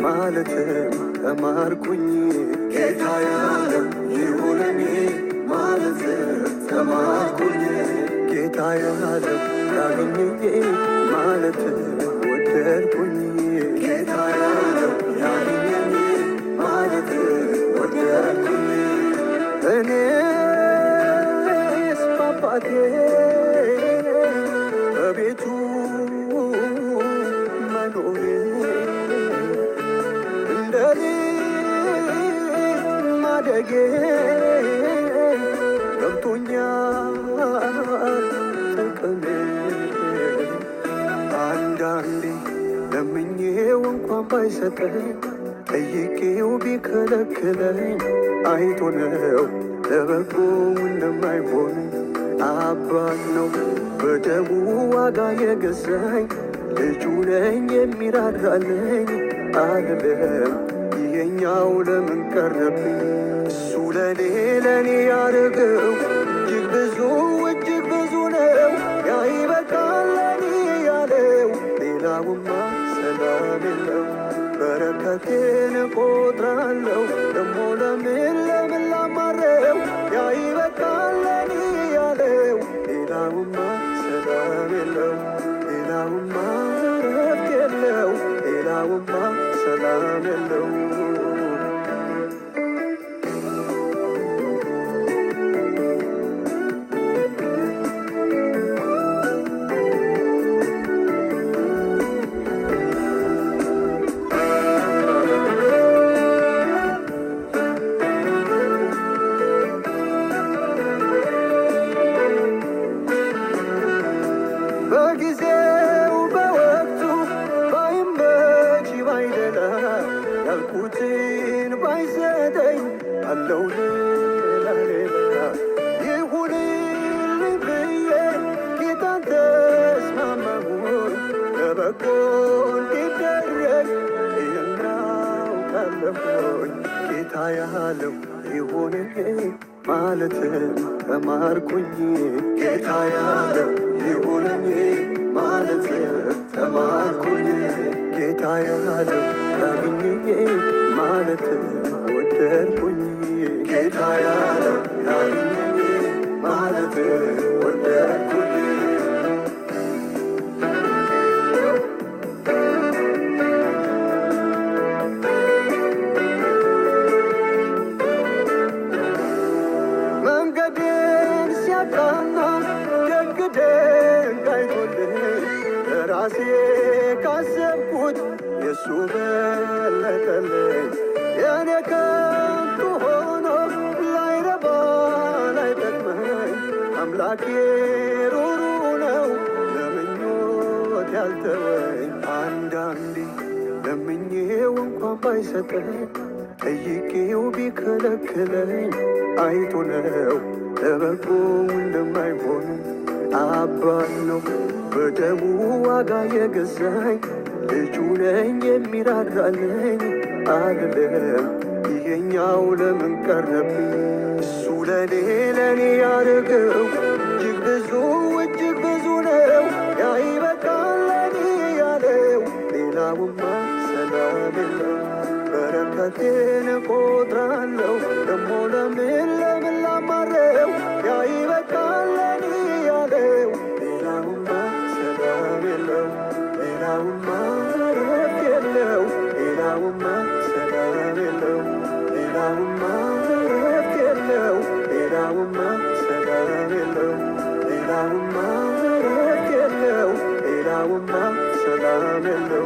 ማለት ተማርኩኝ ጌታ ያለው ይሁንኝ ማለት ተማርኩኝ ጌታ ያለው ያገኘኝ ማለት ወደድኩኝ ጌታ ያለው ያገኘኝ ማለት ወደድኩኝ እኔስ በአባቴ በቤቱ መኖሬ እንደ ልጅ ማደጌ ገብቶኛል ጥቅሜ አንዳንዴ ለምኜው እንኳን ባይሰጠኝ ጠይቄው ቢከለክለኝ አይቶ ነው ለበጎ እንደማይሆን አባት ነው በደሙ ዋጋ የገዛኝ ልጁ ነኝ የሚራራልኝ አይደለም ይሄኛው ለምን ቀረብኝ እሱ ለኔ ያደረገው እጅግ ብዙ ነው ያ ይበቃል ለኔ ያለው ሌላውማ ሰላም የለው በረከቴን እቆጥራለሁ ደሞ ለምን ላማረው ያ ይበቃል ለኔ ያለው ሌላውማ ሰላም የለው ሌላውማ ረፍት የለው ሌላውማ ሰላም የለው በጊዜው በወቅቱ ባይመች ባይደላ ያልኩትን ባይሰጠኝ አለው ሌላ ይሁንልኝ ብዬ ጌታን ተስማማሁኝ ለበጎ እንዲደረግ እናውቃለሁኝ ጌታ ያለው ይሁንልኝ ማለት ተማርኩኝ ጌታ ያለው ይሁንኝ ማለት ተማርኩኝ ጌታ ያለው ያገኘኝ ማለት ወደድኩኝ ጌታ ያለው ያገኘኝ ማለት ወደድኩኝ መንገዴን ሲያቃና ደግ አይቶልኝ ለራሴ ካሰብኩት የሱ በለጠልኝ የኔ ከንቱ ሆኖ ላይረባ ላይጠቅመኝ አምላኬ ሩሩ ነው ለምኞት ያልተወኝ አንዳንዴ ለምኜው እንኳን ባይሰጠኝ ጠይቄው ቢከለክለኝ አይቶ ነው ለበጎ እንደማይሆን አባት ነው በደሙ ዋጋ የገዛኝ ልጁ ነኝ የሚራራልኝ አይደለም ይሄኛው ለምን ቀረብኝ እሱ ለኔ ያደረገው እጅግ ብዙ ነው ያ ይበቃል ለኔ ያለው ሌላውማ ሰላም የለው በረከቴን እቆጥራለሁ ደሞ ለምን ላማረው ያ ይበቃል ለኔ ያለው ሌላውማ ሰላም የለው ሌላውማ ረፍት የለው ሌላውማ ሰላም የለው ሌላውማ ረፍት የለው ሌላውማ ሰላም የለው ሌላውማ ረፍት የለው ሌላውማ ሰላም የለው